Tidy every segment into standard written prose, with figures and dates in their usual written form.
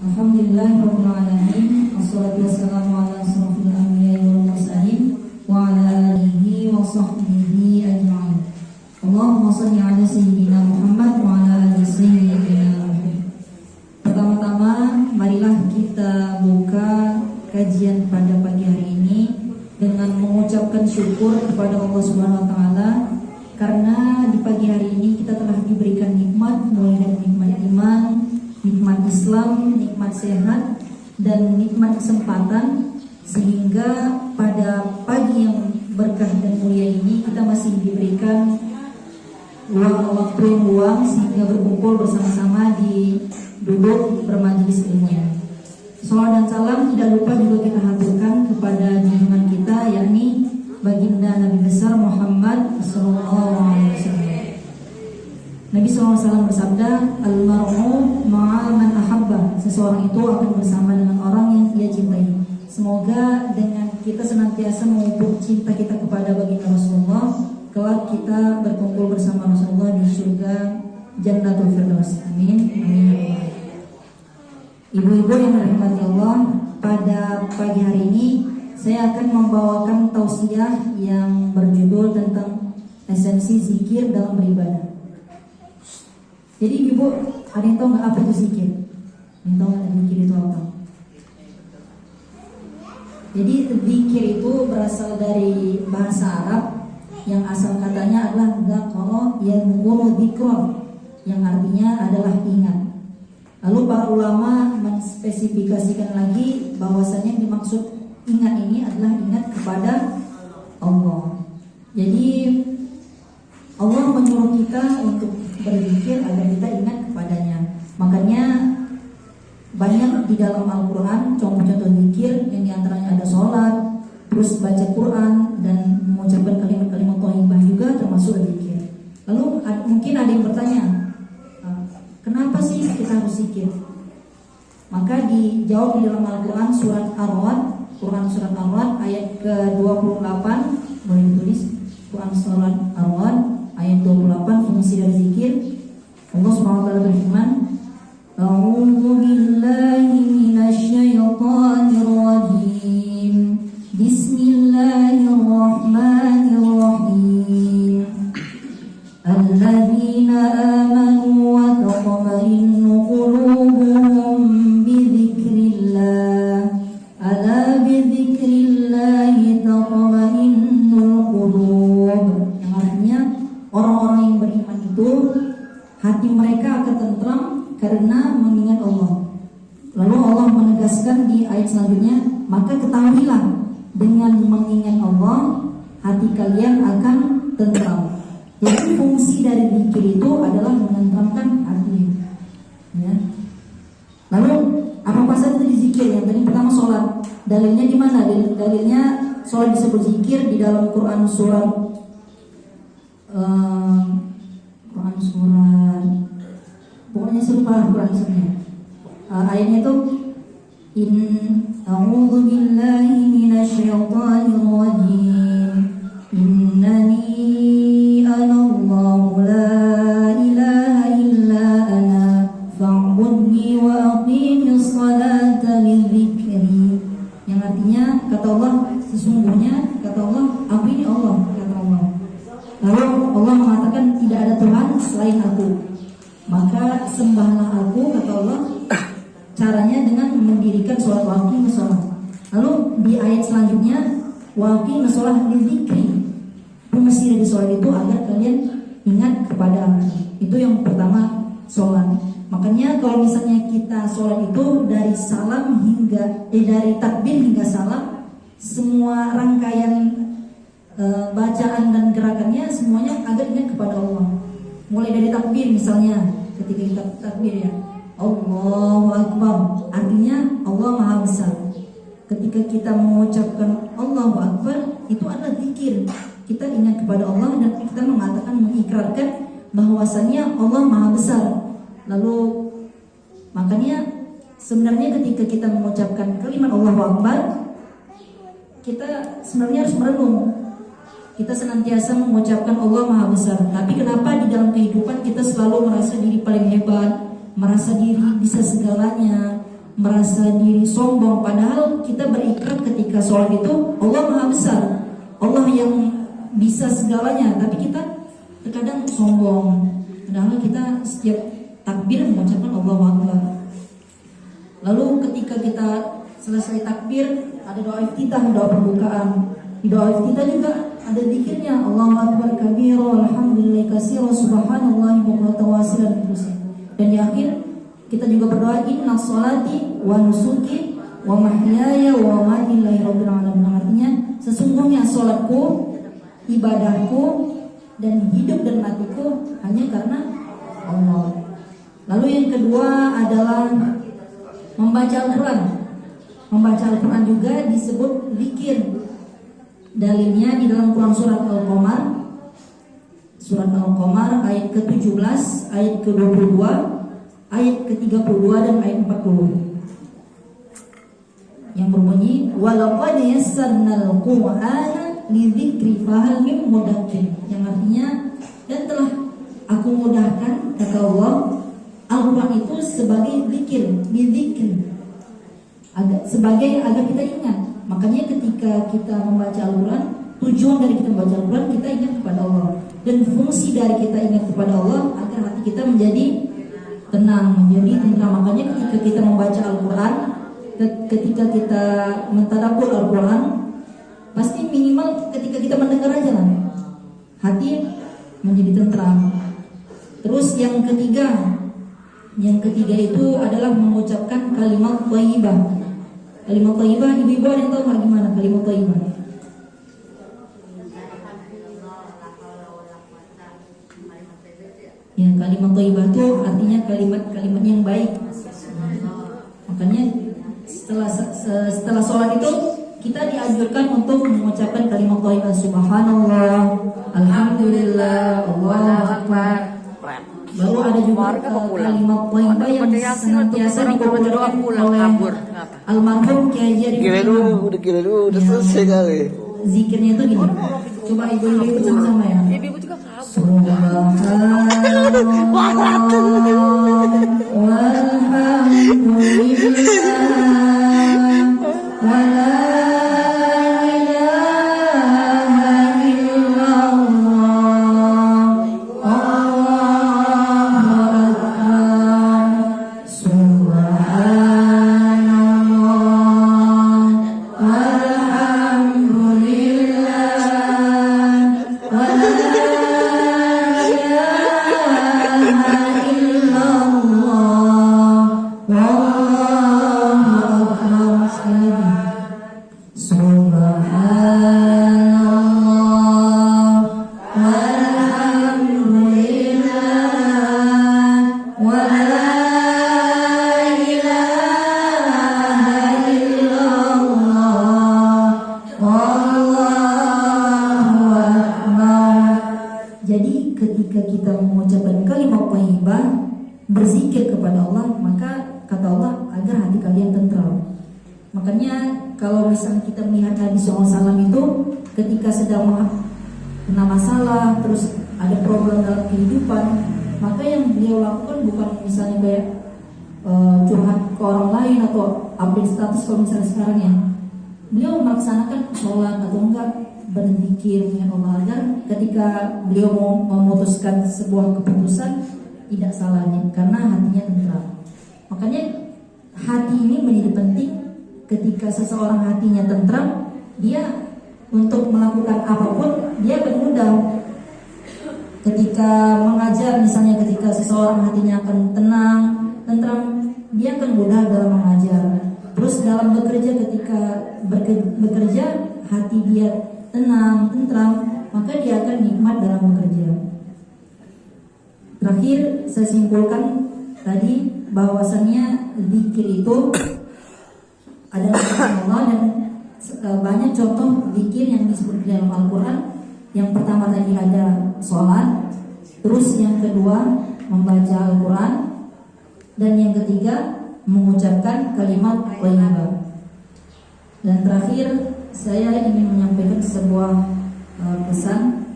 Alhamdulillahirabbil alamin, wassalatu wassalamu ala asrofil anbiya'i wal mursalin wa ala alihi wa sahbihi ajma'in. Allahumma shalli ala sayyidina Muhammad wa ala ali sayyidina Muhammad. Pertama-tama marilah kita buka kajian pada pagi hari ini dengan mengucapkan syukur kepada Allah Subhanahu wa taala karena di pagi hari ini kita telah diberikan nikmat, mulai dari nikmat iman, nikmat Islam, nikmat sehat, dan nikmat kesempatan, sehingga pada pagi yang berkah dan mulia ini kita masih diberikan waktu yang luang sehingga berkumpul bersama-sama di duduk bermajelis ilmu. Salawat dan salam tidak lupa juga kita haturkan kepada junjungan kita, yakni baginda Nabi besar Muhammad SAW. Nabi SAW bersabda, al-mar'u ma'a man ahabba. Seseorang itu akan bersama dengan orang yang ia cintai. Semoga dengan kita senantiasa memupuk cinta kita kepada baginda Rasulullah, kelak kita berkumpul bersama Rasulullah di surga Jannatul Firdaus. Amin. Amin. Ibu-ibu yang dirahmati Allah, pada pagi hari ini saya akan membawakan tausiah yang berjudul tentang esensi zikir dalam beribadah. Jadi ibu, ada yang tahu nggak apa itu zikir? Yang tahu nggak zikir itu apa? Jadi zikir itu berasal dari bahasa Arab yang asal katanya adalah dzakara yadhkuru dzikra, yang artinya adalah ingat. Lalu para ulama menspesifikasikan lagi bahwasanya yang dimaksud ingat ini adalah ingat kepada Allah. Jadi Allah menyuruh kita untuk berzikir agar kita ingat kepadanya. Makanya banyak di dalam Al-Quran contoh-contoh zikir yang diantaranya ada sholat, terus baca Quran, dan mengucapkan kalimat-kalimat thayyibah juga termasuk zikir. Lalu mungkin ada yang bertanya, kenapa sih kita harus zikir? Maka dijawab di dalam Al-Quran surat Ar-Ra'd, Quran surat Ar-Ra'd ayat ke-28, boleh ditulis, Quran surat Ar-Ra'd ayat 28, fungsi dari zikir. Allah SWT berfirman, A'udzu billahi minasyaitonir rajim. Bismillahirrahmanirrahim. Alladzina amanu wa tatma'innu qulubuhum bidzikrillah. Ala bidzikrillahi tatma'innul qulub. Yang artinya orang-orang yang beriman itu hati mereka akan tentram karena mengingat Allah. Lalu Allah menegaskan di ayat selanjutnya, maka ketahuilah dengan mengingat Allah hati kalian akan tentram. Jadi fungsi dari zikir itu adalah menenteramkan hati. Ya. Lalu apa saja tadi zikir? Yang tadi pertama sholat. Dalilnya di mana? Dalilnya sholat disebut zikir di dalam Quran surat pokoknya serupa Quran sebenarnya. Ayatnya itu A'udzu billahi minasyaitonir rajim. Innani anallahu la ilaha illa ana fa'budni wa aqimis salata lidzikri. Yang artinya kata Allah, sesungguhnya kata Allah, aku ini Allah, kata Allah. Lalu Allah mengatakan tidak ada Tuhan selain aku, maka sembahlah aku, kata Allah. Caranya dengan mendirikan sholat waqimus sholat. Lalu di ayat selanjutnya waqimus sholat lidzikri. Fungsi dari sholat itu agar kalian ingat kepada Allah. Itu yang pertama, sholat. Makanya kalau misalnya kita sholat itu dari salam hingga dari takbir hingga salam, semua rangkaian bacaan dan gerakannya semuanya agar ingat kepada Allah. Mulai dari takbir misalnya, ketika kita takbir ya, Allahu Akbar, artinya Allah Maha Besar. Ketika kita mengucapkan Allahu Akbar, itu adalah zikir. Kita ingat kepada Allah dan kita mengatakan, mengikrarkan bahwasannya Allah Maha Besar. Lalu makanya sebenarnya ketika kita mengucapkan kalimat Allahu Akbar, kita sebenarnya harus merenung. Kita senantiasa mengucapkan Allah Maha Besar. Tapi kenapa di dalam kehidupan kita selalu merasa diri paling hebat, merasa diri bisa segalanya, merasa diri sombong, padahal kita berikrar ketika sholat itu Allah Maha Besar, Allah yang bisa segalanya, tapi kita terkadang sombong, padahal kita setiap takbir mengucapkan Allahu Akbar. Lalu ketika kita selesai takbir ada doa iftitah, doa pembukaan. Di doa iftitah juga ada zikirnya Allahu Akbar kabira, alhamdulillah katsira, subhanallahi bukratan wa asila, dan terusnya. Dan di akhir kita juga berdoa inna sholati wa nusuki wa mahyaya wa mamati lillahi rabbil alamin. Artinya sesungguhnya sholatku, ibadahku, dan hidup dan matiku hanya karena Allah. Lalu yang kedua adalah membaca Al-Quran. Membaca Al-Quran juga disebut zikir. Dalilnya di dalam Quran surat Al-Qamar, surat Al-Qamar ayat ke-17, ayat ke-22, ayat ke-32 dan ayat 40. Yang berbunyi walaqad yassarnal Qur'ana lidzikri fahal mim mudakkir. Yang artinya dan telah aku mudahkan, kata Allah, Al-Quran itu sebagai zikir, dizikir, sebagai agar kita ingat. Makanya ketika kita membaca Al-Quran, tujuan dari kita membaca Al-Quran, kita ingat kepada Allah. Dan fungsi dari kita ingat kepada Allah agar hati kita menjadi tenang, menjadi tenang. Makanya ketika kita membaca Al-Quran, ketika kita mentadabbur Al-Quran, pasti minimal ketika kita mendengar aja lah, hati menjadi tenteram. Terus yang ketiga itu adalah mengucapkan kalimat thayyibah. Kalimat thayyibah, ibu-ibu ada yang tahu nggak gimana kalimat thayyibah? Ya, kalimat thayyibah itu artinya kalimat-kalimat yang baik. Makanya setelah sholat itu kita dianjurkan untuk mengucapkan kalimat thayyibah, subhanallah, alhamdulillah, Allahu akbar. Baru ada juga kalimat thayyibah yang senantiasa dipopulerkan oleh almarhum Kiai Haji Arif. Udah selesai kali. Zikirnya itu gini. Coba ibu-ibu sama-sama ya. Ibu juga kabur. Subhanallah walhamdulillah wa la berzikir kepada Allah, maka kata Allah agar hati kalian tentram. Makanya kalau misalnya kita melihat Nabi SAW itu ketika sedang kena masalah, terus ada problem dalam kehidupan, maka yang beliau lakukan bukan misalnya kayak curhat ke orang lain atau update status kalau misalnya sekarang ya. Beliau melaksanakan sholat atau enggak berzikir dengan Allah agar ketika beliau mau memutuskan sebuah keputusan tidak salahnya karena hatinya tentram. Makanya hati ini menjadi penting. Ketika seseorang hatinya tentram, dia untuk melakukan apapun dia akan mudah. Ketika mengajar misalnya, ketika seseorang hatinya akan tenang, tentram, dia akan mudah dalam mengajar. Terus dalam bekerja, ketika bekerja hati dia tenang, tentram, maka dia akan nikmat dalam bekerja. Terakhir saya simpulkan tadi bahwasannya zikir itu adalah Allah, dan banyak contoh zikir yang disebut dalam Al-Quran. Yang pertama tadi ada sholat, terus yang kedua membaca Al-Quran, dan yang ketiga mengucapkan kalimat thayyibah. Dan terakhir saya ingin menyampaikan sebuah pesan.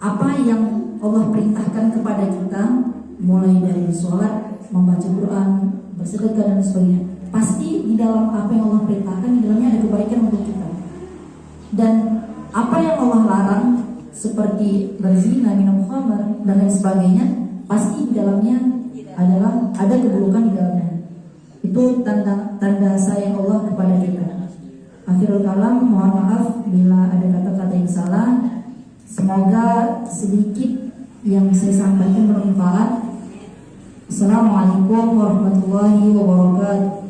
Apa yang Allah perintahkan kepada kita, mulai dari sholat, membaca Quran, bersedekah dan sebagainya. Pasti di dalam apa yang Allah perintahkan, di dalamnya ada kebaikan untuk kita. Dan apa yang Allah larang seperti berzina, minum khamar dan lain sebagainya, pasti di dalamnya adalah ada keburukan di dalamnya. Itu tanda sayang Allah kepada kita. Akhirul kalam, mohon maaf bila ada kata-kata yang salah. Semoga sedikit yang saya sampaikan bermanfaat. Assalamualaikum warahmatullahi wabarakatuh.